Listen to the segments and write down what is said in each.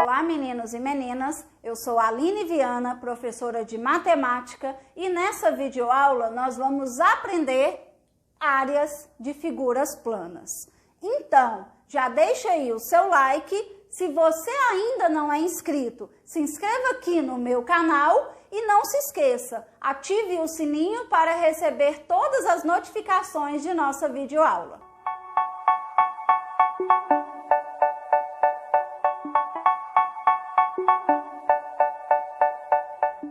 Olá, meninos e meninas, eu sou a Aline Viana, professora de matemática, e nessa videoaula nós vamos aprender áreas de figuras planas. Então, já deixa aí o seu like. Se você ainda não é inscrito, se inscreva aqui no meu canal e não se esqueça, ative o sininho para receber todas as notificações de nossa videoaula.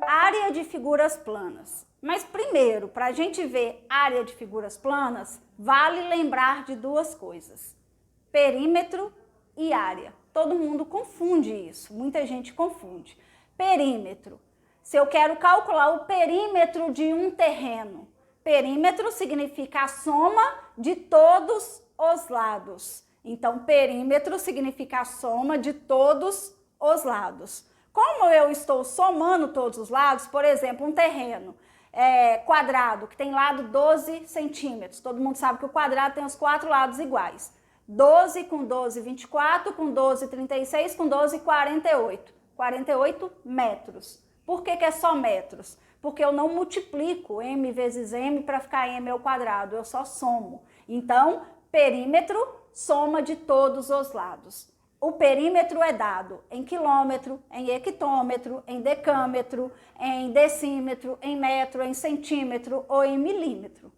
Área de figuras planas. Mas primeiro, para a gente ver área de figuras planas, vale lembrar de duas coisas: perímetro e área. Todo mundo confunde isso, muita gente confunde. Perímetro. Se eu quero calcular o perímetro de um terreno, perímetro significa a soma de todos os lados. Então, perímetro significa a soma de todos os lados. Como eu estou somando todos os lados, por exemplo, um terreno quadrado, que tem lado 12 centímetros. Todo mundo sabe que o quadrado tem os 4 lados iguais. 12 com 12, 24, com 12, 36, com 12, 48. 48 metros. Por que é só metros? Porque eu não multiplico m vezes m para ficar m ao quadrado, eu só somo. Então, perímetro, soma de todos os lados. O perímetro é dado em quilômetro, em hectômetro, em decâmetro, em decímetro, em metro, em centímetro ou em milímetro.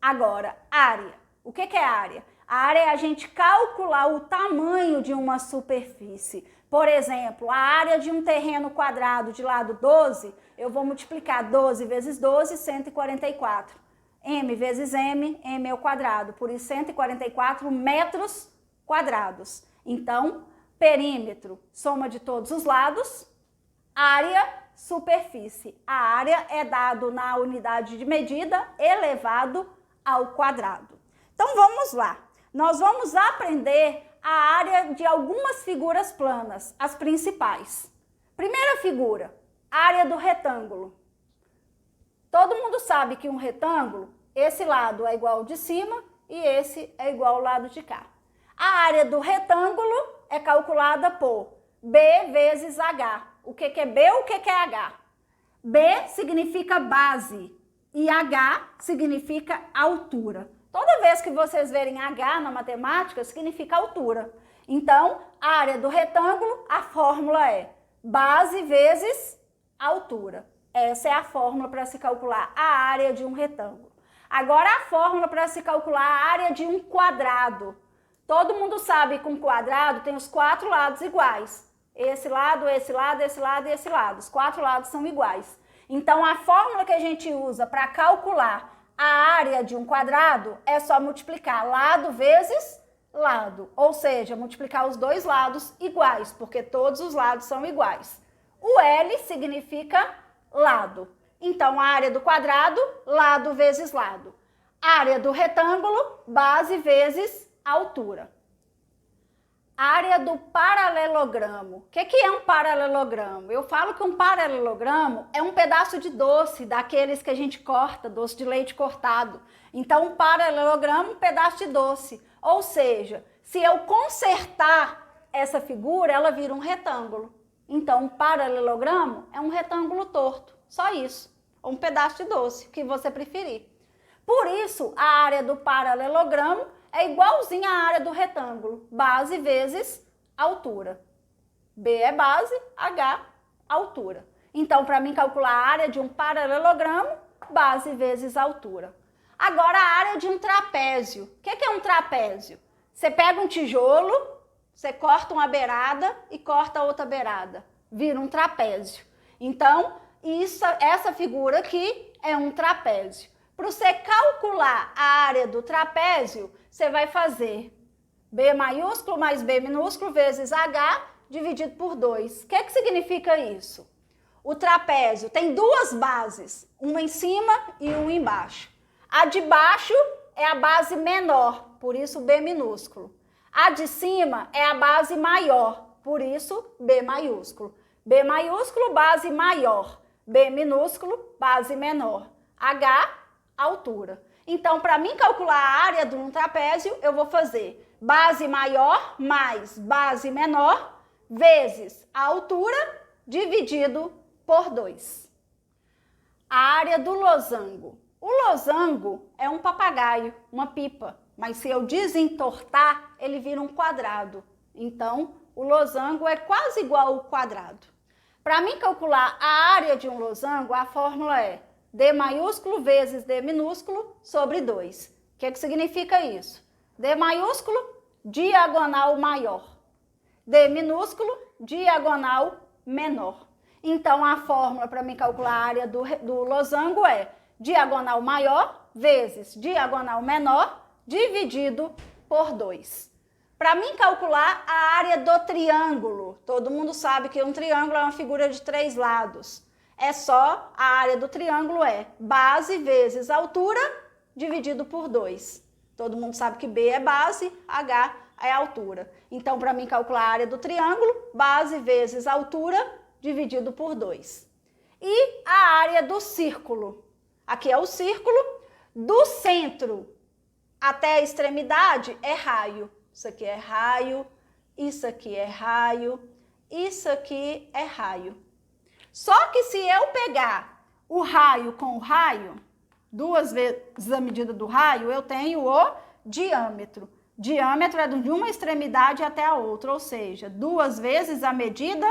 Agora, área. O que é área? A área é a gente calcular o tamanho de uma superfície. Por exemplo, a área de um terreno quadrado de lado 12, eu vou multiplicar 12 vezes 12, 144. M vezes m, m ao quadrado, por isso 144 metros quadrados. Então, perímetro, soma de todos os lados, área, superfície. A área é dado na unidade de medida elevado ao quadrado. Então, vamos lá. Nós vamos aprender a área de algumas figuras planas, as principais. Primeira figura, área do retângulo. Todo mundo sabe que um retângulo, esse lado é igual ao de cima e esse é igual ao lado de cá. A área do retângulo é calculada por B vezes H. O que é B? O que é H? B significa base e H significa altura. Toda vez que vocês verem H na matemática, significa altura. Então, a área do retângulo, a fórmula é base vezes altura. Essa é a fórmula para se calcular a área de um retângulo. Agora, a fórmula para se calcular a área de um quadrado. Todo mundo sabe que um quadrado tem os 4 lados iguais. Esse lado, esse lado, esse lado e esse lado. Os 4 lados são iguais. Então, a fórmula que a gente usa para calcular a área de um quadrado é só multiplicar lado vezes lado. Ou seja, multiplicar os dois lados iguais, porque todos os lados são iguais. O L significa lado. Então, a área do quadrado, lado vezes lado. Área do retângulo, base vezes altura. Área do paralelogramo. O que é um paralelogramo? Eu falo que um paralelogramo é um pedaço de doce, daqueles que a gente corta, doce de leite cortado. Então, um paralelogramo, um pedaço de doce. Ou seja, se eu consertar essa figura, ela vira um retângulo. Então, um paralelogramo é um retângulo torto. Só isso. Ou um pedaço de doce, o que você preferir. Por isso, a área do paralelogramo é igualzinha à área do retângulo, base vezes altura. B é base, H, altura. Então, para mim calcular a área de um paralelogramo, base vezes altura. Agora, a área de um trapézio. O que é um trapézio? Você pega um tijolo, você corta uma beirada e corta outra beirada. Vira um trapézio. Então, essa figura aqui é um trapézio. Para você calcular a área do trapézio, você vai fazer B maiúsculo mais B minúsculo vezes H dividido por 2. O que significa isso? O trapézio tem duas bases, uma em cima e uma embaixo. A de baixo é a base menor, por isso B minúsculo. A de cima é a base maior, por isso B maiúsculo. B maiúsculo, base maior. B minúsculo, base menor. H, altura. Então, para mim calcular a área de um trapézio, eu vou fazer base maior mais base menor vezes a altura dividido por 2. A área do losango. O losango é um papagaio, uma pipa, mas se eu desentortar, ele vira um quadrado. Então, o losango é quase igual ao quadrado. Para mim calcular a área de um losango, a fórmula é D maiúsculo vezes D minúsculo sobre 2. O que significa isso? D maiúsculo, diagonal maior. D minúsculo, diagonal menor. Então, a fórmula para mim calcular a área do losango é diagonal maior vezes diagonal menor dividido por 2. Para mim calcular a área do triângulo, todo mundo sabe que um triângulo é uma figura de 3 lados. É só, a área do triângulo é base vezes altura dividido por 2. Todo mundo sabe que B é base, H é altura. Então, para mim calcular a área do triângulo, base vezes altura dividido por 2. E a área do círculo. Aqui é o círculo, do centro até a extremidade é raio. Isso aqui é raio, isso aqui é raio, isso aqui é raio. Só que se eu pegar o raio com o raio, 2 vezes a medida do raio, eu tenho o diâmetro. Diâmetro é de uma extremidade até a outra, ou seja, 2 vezes a medida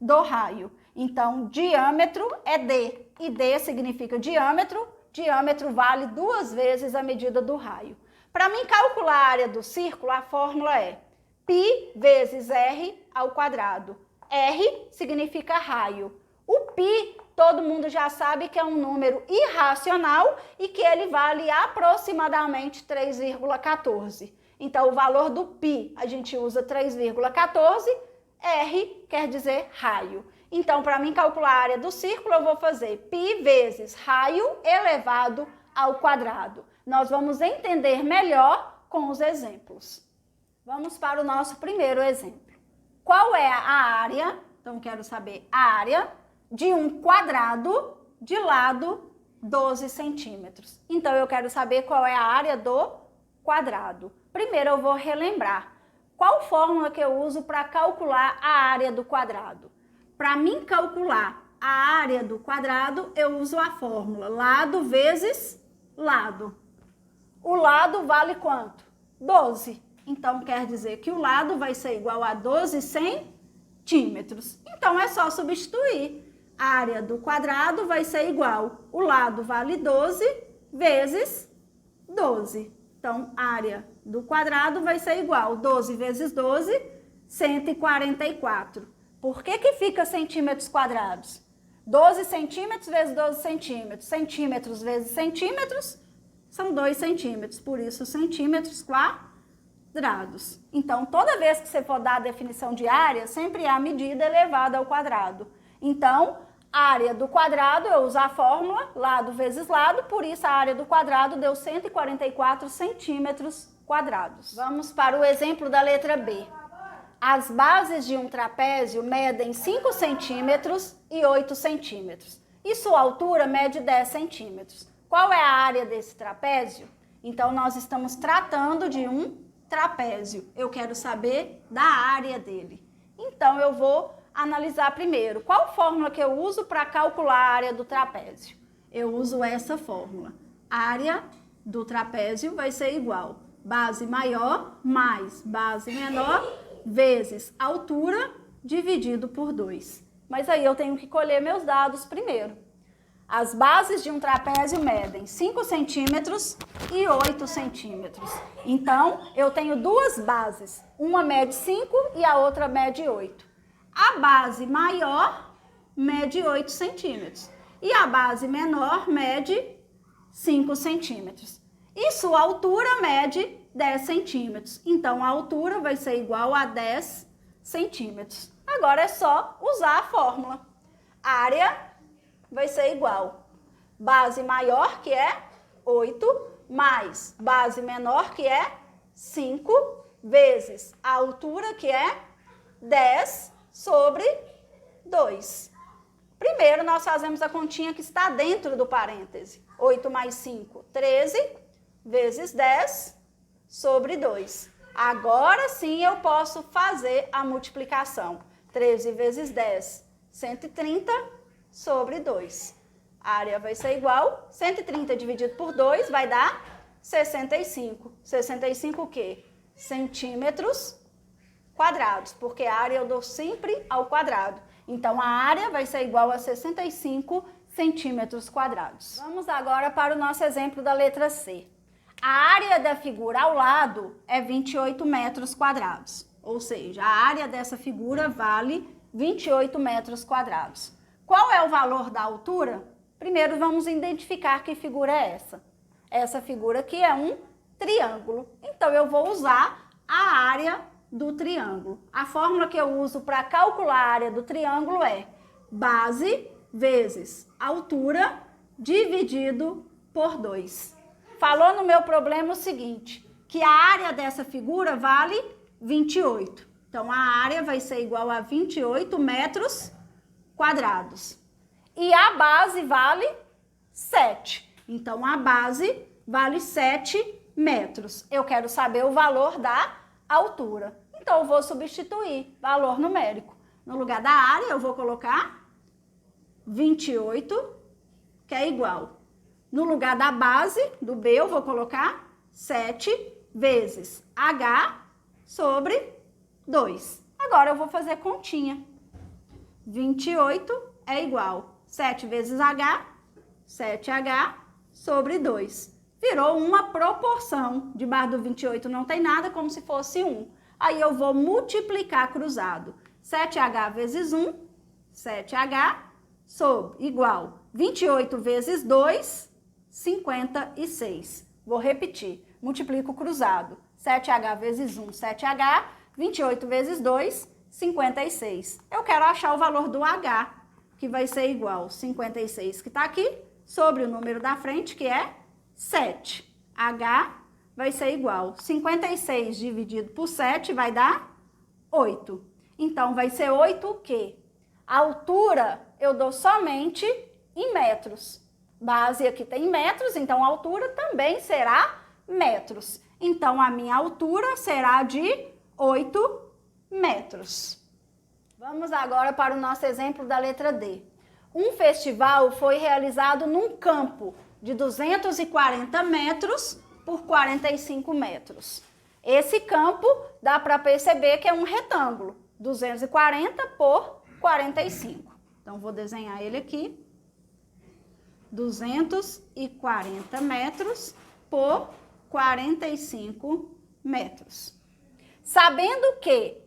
do raio. Então, diâmetro é D, e D significa diâmetro, diâmetro vale 2 vezes a medida do raio. Para mim calcular a área do círculo, a fórmula é π vezes r ao quadrado. R significa raio. O π, todo mundo já sabe que é um número irracional e que ele vale aproximadamente 3,14. Então, o valor do π, a gente usa 3,14, R quer dizer raio. Então, para mim calcular a área do círculo, eu vou fazer π vezes raio elevado ao quadrado. Nós vamos entender melhor com os exemplos. Vamos para o nosso primeiro exemplo. Qual é a área? Então, quero saber a área de um quadrado de lado 12 centímetros. Então, eu quero saber qual é a área do quadrado. Primeiro, eu vou relembrar. Qual fórmula que eu uso para calcular a área do quadrado? Para mim calcular a área do quadrado, eu uso a fórmula lado vezes lado. O lado vale quanto? 12. Então, quer dizer que o lado vai ser igual a 12 centímetros. Então, é só substituir. A área do quadrado vai ser igual. O lado vale 12 vezes 12. Então, a área do quadrado vai ser igual. 12 vezes 12, 144. Por que que fica centímetros quadrados? 12 centímetros vezes 12 centímetros. Centímetros vezes centímetros são 2 centímetros. Por isso, centímetros quadrados. Então, toda vez que você for dar a definição de área, sempre é a medida elevada ao quadrado. Então, área do quadrado, eu uso a fórmula, lado vezes lado, por isso a área do quadrado deu 144 centímetros quadrados. Vamos para o exemplo da letra B. As bases de um trapézio medem 5 centímetros e 8 centímetros. E sua altura mede 10 centímetros. Qual é a área desse trapézio? Então, nós estamos tratando de um trapézio. Eu quero saber da área dele. Então, eu vou analisar primeiro. Qual fórmula que eu uso para calcular a área do trapézio? Eu uso essa fórmula. Área do trapézio vai ser igual base maior mais base menor vezes altura dividido por 2. Mas aí eu tenho que colher meus dados primeiro. As bases de um trapézio medem 5 centímetros e 8 centímetros. Então, eu tenho duas bases. Uma mede 5 e a outra mede 8. A base maior mede 8 centímetros. E a base menor mede 5 centímetros. E sua altura mede 10 centímetros. Então, a altura vai ser igual a 10 centímetros. Agora é só usar a fórmula. Área vai ser igual base maior, que é 8, mais base menor, que é 5, vezes a altura, que é 10 sobre 2. Primeiro, nós fazemos a continha que está dentro do parêntese. 8 mais 5, 13, vezes 10 sobre 2. Agora sim eu posso fazer a multiplicação. 13 vezes 10, 130 sobre 2. A área vai ser igual, 130 dividido por 2 vai dar 65. 65 o quê? Centímetros quadrados, porque a área eu dou sempre ao quadrado. Então, a área vai ser igual a 65 centímetros quadrados. Vamos agora para o nosso exemplo da letra C. A área da figura ao lado é 28 metros quadrados, ou seja, a área dessa figura vale 28 metros quadrados. Qual é o valor da altura? Primeiro, vamos identificar que figura é essa. Essa figura aqui é um triângulo. Então, eu vou usar a área do triângulo. A fórmula que eu uso para calcular a área do triângulo é base vezes altura dividido por 2. Falou no meu problema o seguinte, que a área dessa figura vale 28. Então, a área vai ser igual a 28 metros quadrados. E a base vale 7. Então, a base vale 7 metros. Eu quero saber o valor da altura. Então, eu vou substituir valor numérico. No lugar da área, eu vou colocar 28, que é igual. No lugar da base, do B, eu vou colocar 7 vezes H sobre 2. Agora, eu vou fazer continha. 28 é igual 7 vezes H, 7H sobre 2. Virou uma proporção. Debaixo do 28 não tem nada, como se fosse 1. Aí eu vou multiplicar cruzado. 7H vezes 1, 7H sobre igual 28 vezes 2, 56. Vou repetir. Multiplico cruzado. 7H vezes 1, 7H. 28 vezes 2, 56. Eu quero achar o valor do H, que vai ser igual 56, que está aqui, sobre o número da frente, que é 7. H vai ser igual 56 dividido por 7 vai dar 8. Então, vai ser 8 o quê? A altura eu dou somente em metros. Base aqui tem metros, então a altura também será metros. Então, a minha altura será de 8 metros. Vamos agora para o nosso exemplo da letra D. Um festival foi realizado num campo de 240 metros por 45 metros. Esse campo dá para perceber que é um retângulo, 240 por 45. Então, vou desenhar ele aqui. 240 metros por 45 metros. Sabendo que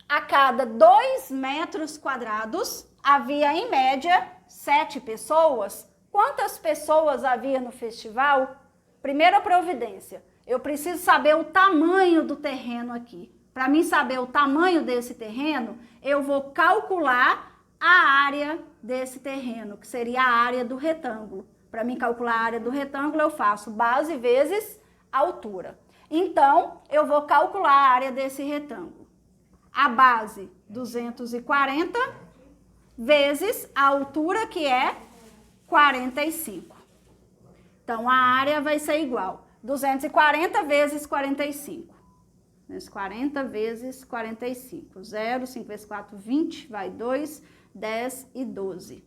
a cada 2 metros quadrados havia, em média, 7 pessoas, quantas pessoas havia no festival? Primeira providência, eu preciso saber o tamanho do terreno aqui. Para mim saber o tamanho desse terreno, eu vou calcular a área desse terreno, que seria a área do retângulo. Para mim calcular a área do retângulo, eu faço base vezes altura. Então, eu vou calcular a área desse retângulo. A base, 240, vezes a altura, que é 45. Então, a área vai ser igual 240 vezes 45. 40 vezes 45. 0, 5 vezes 4, 20, vai 2, 10 e 12.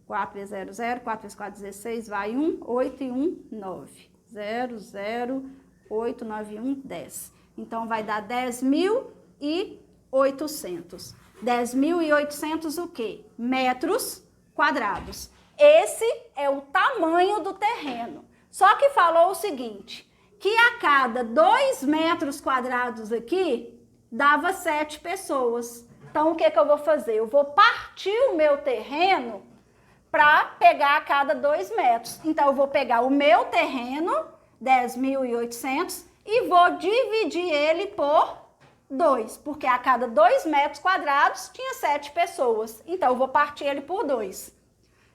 4 vezes 0, 0, 4 vezes 4, 16, vai 1, 8 e 1, 9. 0, 0, 8, 9 e 1, 10. Então, vai dar 10.800. 10.800 o quê? Metros quadrados. Esse é o tamanho do terreno. Só que falou o seguinte, que a cada 2 metros quadrados aqui, dava 7 pessoas. Então, o que que eu vou fazer? Eu vou partir o meu terreno para pegar a cada 2 metros. Então, eu vou pegar o meu terreno, 10.800, e vou dividir ele por 2, porque a cada 2 metros quadrados tinha 7 pessoas. Então, eu vou partir ele por 2.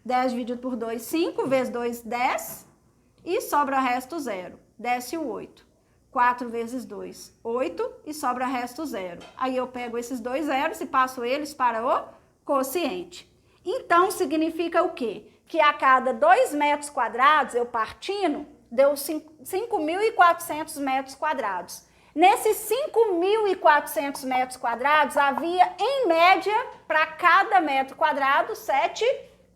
10 dividido por 2, 5, vezes 2, 10, e sobra o resto 0. Desce o 8. 4 vezes 2, 8, e sobra o resto 0. Aí eu pego esses 2 zeros e passo eles para o quociente. Então, significa o quê? Que a cada 2 metros quadrados, eu partindo, deu 5.400 metros quadrados. Nesses 5.400 metros quadrados, havia, em média, para cada metro quadrado, 7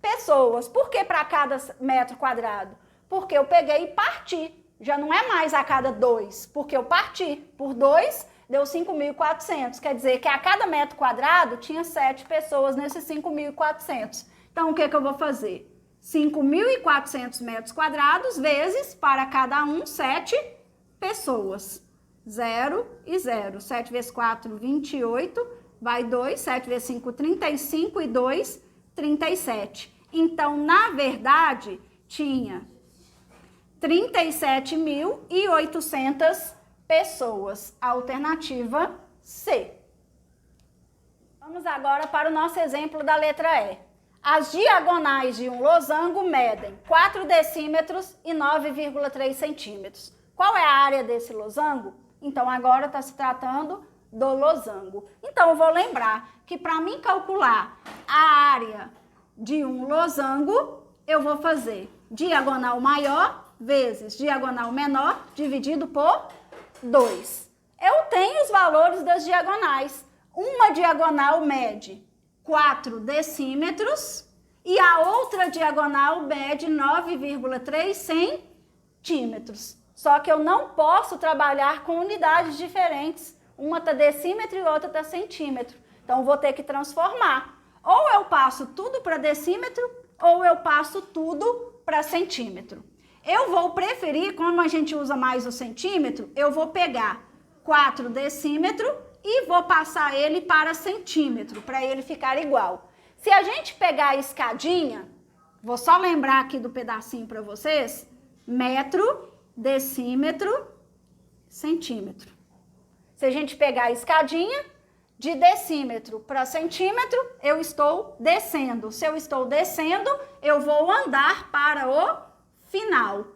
pessoas. Por que para cada metro quadrado? Porque eu peguei e parti. Já não é mais a cada 2, porque eu parti. Por 2, deu 5.400. Quer dizer que a cada metro quadrado tinha 7 pessoas nesses 5.400. Então, o que eu vou fazer? 5.400 metros quadrados vezes, para cada um, 7 pessoas. 0 e 0. 7 vezes 4, 28. Vai 2. 7 vezes 5, 35. E 2, 37. Então, na verdade, tinha 37.800 pessoas. Alternativa C. Vamos agora para o nosso exemplo da letra E. As diagonais de um losango medem 4 decímetros e 9,3 centímetros. Qual é a área desse losango? Então, agora está se tratando do losango. Então, eu vou lembrar que para mim calcular a área de um losango, eu vou fazer diagonal maior vezes diagonal menor dividido por 2. Eu tenho os valores das diagonais. Uma diagonal mede 4 decímetros e a outra diagonal mede 9,3 centímetros. Só que eu não posso trabalhar com unidades diferentes. Uma está decímetro e outra está centímetro. Então, eu vou ter que transformar. Ou eu passo tudo para decímetro, ou eu passo tudo para centímetro. Eu vou preferir, como a gente usa mais o centímetro, eu vou pegar 4 decímetros e vou passar ele para centímetro, para ele ficar igual. Se a gente pegar a escadinha, vou só lembrar aqui do pedacinho para vocês, metro, decímetro, centímetro. Se a gente pegar a escadinha, de decímetro para centímetro, eu estou descendo. Se eu estou descendo, eu vou andar para o final.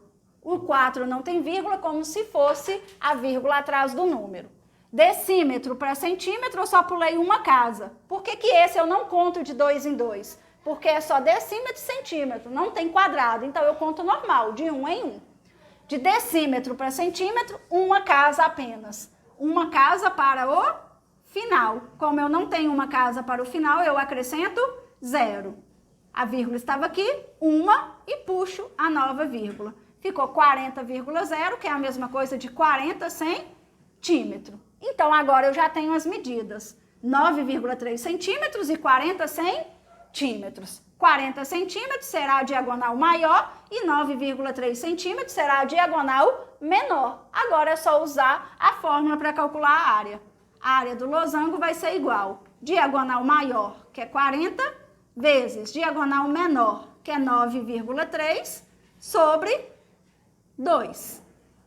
O 4 não tem vírgula, como se fosse a vírgula atrás do número. Decímetro para centímetro, eu só pulei uma casa. Por que que esse eu não conto de 2 em 2? Porque é só decímetro e centímetro, não tem quadrado. Então, eu conto normal, de 1 em 1. De decímetro para centímetro, uma casa apenas. Uma casa para o final. Como eu não tenho uma casa para o final, eu acrescento 0. A vírgula estava aqui, uma, e puxo a nova vírgula. Ficou 40,0, que é a mesma coisa de 40 centímetros. Então, agora eu já tenho as medidas. 9,3 centímetros e 40 centímetros. 40 centímetros será a diagonal maior e 9,3 centímetros será a diagonal menor. Agora é só usar a fórmula para calcular a área. A área do losango vai ser igual. Diagonal maior, que é 40, vezes diagonal menor, que é 9,3, sobre 2.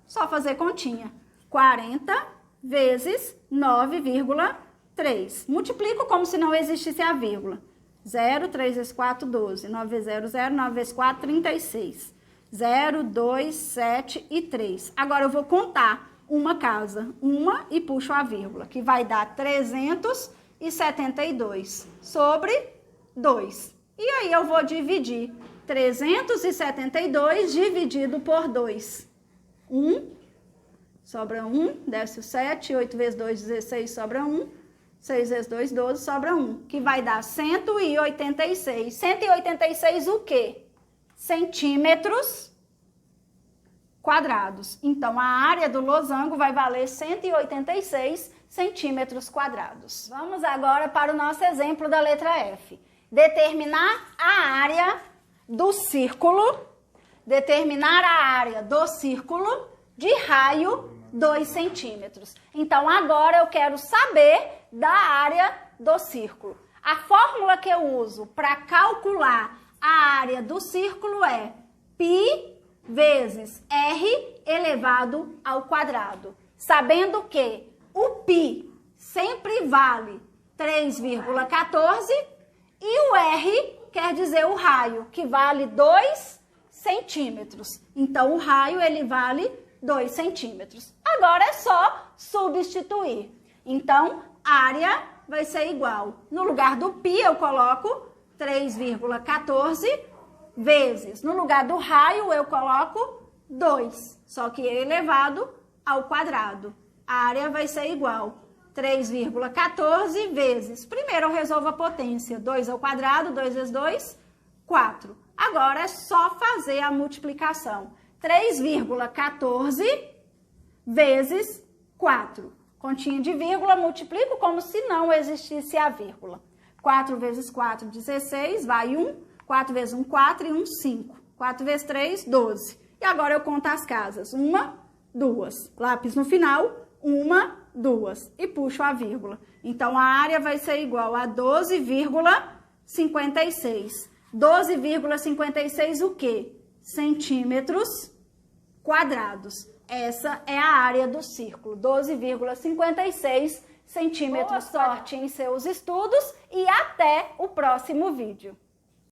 Só fazer continha. 40 vezes 9,3. Multiplico como se não existisse a vírgula. 0, 3 vezes 4, 12. 9 vezes 0, 0. 9 vezes 4, 36. 0, 2, 7 e 3. Agora eu vou contar uma casa. Uma e puxo a vírgula, que vai dar 372 sobre 2. E aí eu vou dividir 372 dividido por 2. 1, sobra 1, desce o 7. 8 vezes 2, 16, sobra 1. 6 vezes 2, 12, sobra 1, que vai dar 186. 186 o quê? Centímetros quadrados. Então, a área do losango vai valer 186 centímetros quadrados. Vamos agora para o nosso exemplo da letra F. Determinar a área do círculo. Determinar a área do círculo de raio 2 centímetros. Então, agora eu quero saber da área do círculo. A fórmula que eu uso para calcular a área do círculo é π vezes r elevado ao quadrado. Sabendo que o π sempre vale 3,14 e o r quer dizer o raio, que vale 2 centímetros. Então, o raio ele vale 2 centímetros. Agora é só substituir. Então, área vai ser igual. No lugar do π eu coloco 3,14 vezes. No lugar do raio eu coloco 2, só que elevado ao quadrado. a área vai ser igual 3,14 vezes, primeiro eu resolvo a potência, 2 ao quadrado, 2 vezes 2, 4. Agora é só fazer a multiplicação, 3,14 vezes 4. Continha de vírgula, multiplico como se não existisse a vírgula. 4 vezes 4, 16, vai 1, 4 vezes 1, 4 e 1, 5. 4 vezes 3, 12. E agora eu conto as casas, 1, 2. Lápis no final, 1, 2. E puxo a vírgula. Então, a área vai ser igual a 12,56. 12,56 o quê? Centímetros quadrados. Essa é a área do círculo, 12,56 centímetros. Boa sorte em seus estudos e até o próximo vídeo.